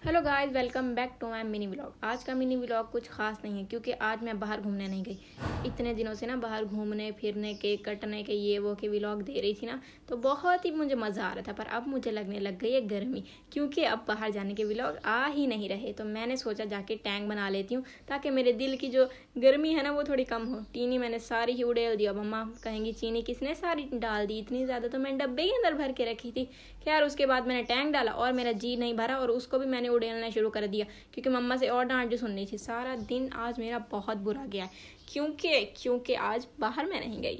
Hello guys, welcome back to my mini vlog. आज का mini vlog कुछ खास नहीं है क्योंकि आज मैं बाहर घूमने नहीं गई। इतने दिनों से ना बाहर घूमने फिरने के कटने के ये वो के व्लॉग दे रही थी ना, तो बहुत ही मुझे मज़ा आ रहा था। पर अब मुझे लगने लग गई है गर्मी, क्योंकि अब बाहर जाने के व्लॉग आ ही नहीं रहे। तो मैंने सोचा जाके टैंक बना लेती हूँ ताकि मेरे दिल की जो गर्मी है ना वो थोड़ी कम हो। चीनी मैंने सारी ही उड़ेल दिया। मम्मा कहेंगी चीनी किसने सारी डाल दी, इतनी ज़्यादा तो मैं डब्बे के अंदर भर के रखी थी। खैर उसके बाद मैंने टैंक डाला और मेरा जी नहीं भरा और उसको भी मैंने उड़ेलना शुरू कर दिया क्योंकि मम्मा से और डांट जो सुननी थी। सारा दिन आज मेरा बहुत बुरा गया है क्योंकि आज बाहर मैं नहीं गई।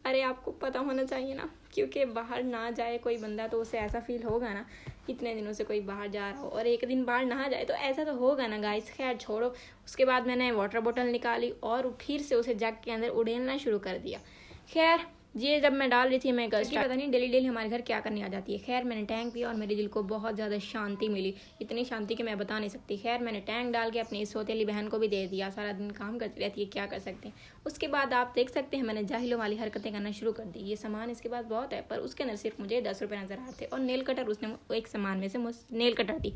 अरे आपको पता होना चाहिए ना, क्योंकि बाहर ना जाए कोई बंदा तो उसे ऐसा फील होगा ना, इतने दिनों से कोई बाहर जा रहा हो और एक दिन बाहर ना जाए तो ऐसा तो होगा ना गाइस। खैर छोड़ो। उसके बाद मैंने वाटर बोतल निकाली और फिर से उसे जग के अंदर उड़ेलना शुरू कर दिया। खैर ये जब मैं डाल रही थी, मैं घर की पता नहीं डेली डेली हमारे घर क्या करने आ जाती है। खैर मैंने टैंक पिया और मेरे दिल को बहुत ज़्यादा शांति मिली, इतनी शांति कि मैं बता नहीं सकती। खैर मैंने टैंक डाल के अपनी सौतेली बहन को भी दे दिया। सारा दिन काम करती रहती है, क्या कर सकते हैं। उसके बाद आप देख सकते हैं मैंने जाहिलों वाली हरकतें करना शुरू कर दी। ये सामान इसके पास बहुत है पर उसके अंदर सिर्फ मुझे 10 रुपये नजर आ रहे थे और नेल कटर उसने एक सामान में से नेल कटर दी।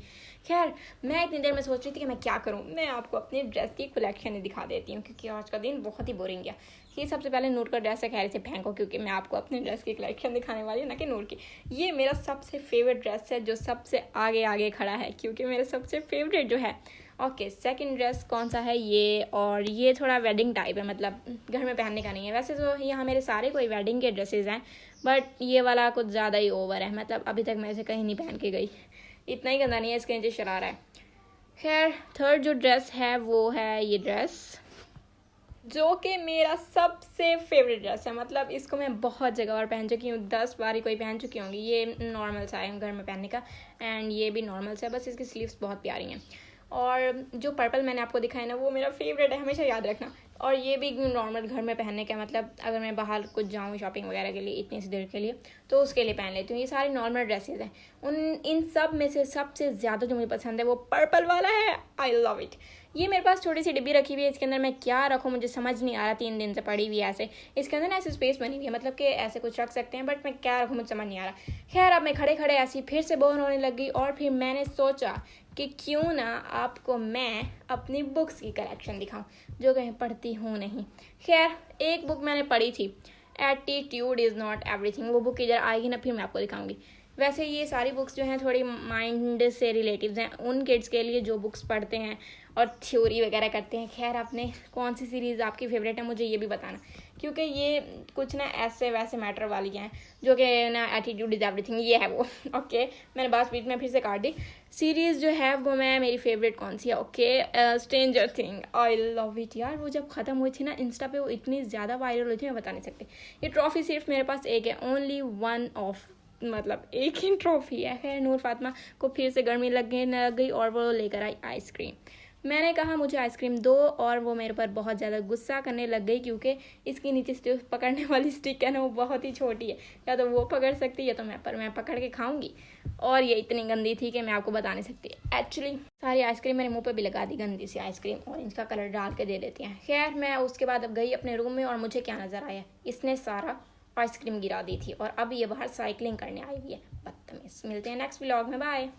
खैर मैं इतनी देर में सोच रही थी कि मैं क्या करूँ। मैं आपको अपनी ड्रेस की कलेक्शन दिखा देती हूँ क्योंकि आज का दिन बहुत ही बोरिंग गया। ये सबसे पहले नूर का ड्रेस है, खैर से फेंको क्योंकि मैं आपको अपने ड्रेस की कलेक्शन दिखाने वाली हूँ ना कि नूर की। ये मेरा सबसे फेवरेट ड्रेस है जो सबसे आगे आगे खड़ा है क्योंकि मेरा सबसे फेवरेट जो है। ओके, सेकंड ड्रेस कौन सा है ये, और ये थोड़ा वेडिंग टाइप है, मतलब घर में पहनने का नहीं है। वैसे तो यहाँ मेरे सारे कोई वेडिंग के ड्रेसेस हैं बट ये वाला कुछ ज़्यादा ही ओवर है, मतलब अभी तक मैं इसे कहीं नहीं पहन के गई। इतना ही गंदा नहीं है, इसके नीचे शरारा है। खैर थर्ड जो ड्रेस है वो है ये ड्रेस जो कि मेरा सबसे फेवरेट ड्रेस है। मतलब इसको मैं बहुत जगह और पहन चुकी हूँ, 10 बार ही कोई पहन चुकी होंगी। ये नॉर्मल सा है घर में पहनने का एंड ये भी नॉर्मल सा है, बस इसकी स्लीव्स बहुत प्यारी हैं। और जो पर्पल मैंने आपको दिखाया ना वो मेरा फेवरेट है, हमेशा याद रखना। और ये भी नॉर्मल घर में पहनने का, मतलब अगर मैं बाहर कुछ जाऊँ शॉपिंग वगैरह के लिए इतनी सी देर के लिए तो उसके लिए पहन लेती हूँ। ये सारी नॉर्मल ड्रेसेस हैं। इन सब में से सबसे ज़्यादा जो मुझे पसंद है वो पर्पल वाला है। I love it. ये मेरे पास छोटी सी डिब्बी रखी हुई है, इसके अंदर मैं क्या रखूँ मुझे समझ नहीं आ रहा। 3 दिन से पड़ी हुई है ऐसे। इसके अंदर ना ऐसे स्पेस बनी हुई है, मतलब कि ऐसे कुछ रख सकते हैं बट मैं क्या रखूँ मुझे समझ नहीं आ रहा। खैर अब मैं खड़े खड़े ऐसी फिर से बोर होने लग गई और फिर मैंने सोचा कि क्यों ना आपको मैं अपनी बुक्स की कलेक्शन दिखाऊं जो कहीं पढ़ती हूँ नहीं। खैर एक बुक मैंने पढ़ी थी, एटीट्यूड इज़ नॉट एवरीथिंग। वो बुक इधर आएगी ना फिर मैं आपको दिखाऊंगी। वैसे ये सारी बुक्स जो हैं थोड़ी माइंड से रिलेटिव हैं, उन किड्स के लिए जो बुक्स पढ़ते हैं और थ्योरी वगैरह करते हैं। खैर आपने कौन सी सीरीज़ आपकी फेवरेट है मुझे ये भी बताना, क्योंकि ये कुछ ना ऐसे वैसे मैटर वाली हैं जो कि ना एटीट्यूड इज़ एवरीथिंग ये है वो। ओके मैंने बात बीच में फिर से काट दी। सीरीज़ जो है वो मैं मेरी फेवरेट कौन सी है, okay stranger thing. I love it यार। वो जब ख़त्म हुई थी ना इंस्टा पे वो इतनी ज़्यादा वायरल हुई थी मैं बता नहीं सकती। ये ट्रॉफी सिर्फ मेरे पास एक है, ओनली वन ऑफ, मतलब एक ही ट्रॉफी है। खैर नूर फातिमा को फिर से गर्मी लग गई और वो लेकर आई आइसक्रीम। मैंने कहा मुझे आइसक्रीम दो और वो मेरे पर बहुत ज़्यादा गुस्सा करने लग गई क्योंकि इसकी नीचे से पकड़ने वाली स्टिक है ना वो बहुत ही छोटी है, या तो वो पकड़ सकती है तो मैं पकड़ के खाऊंगी। और ये इतनी गंदी थी कि मैं आपको बता नहीं सकती। एक्चुअली सारी आइसक्रीम मेरे मुंह पे भी लगा दी, गंदी सी आइसक्रीम ऑरेंज का कलर डाल के दे देती हैं। खैर मैं उसके बाद अब गई अपने रूम में और मुझे क्या नज़र आया, इसने सारा आइसक्रीम गिरा दी थी और अब ये बाहर साइकिलिंग करने आई हुई है, बदतमीज। मिलते हैं नेक्स्ट व्लॉग में, बाय।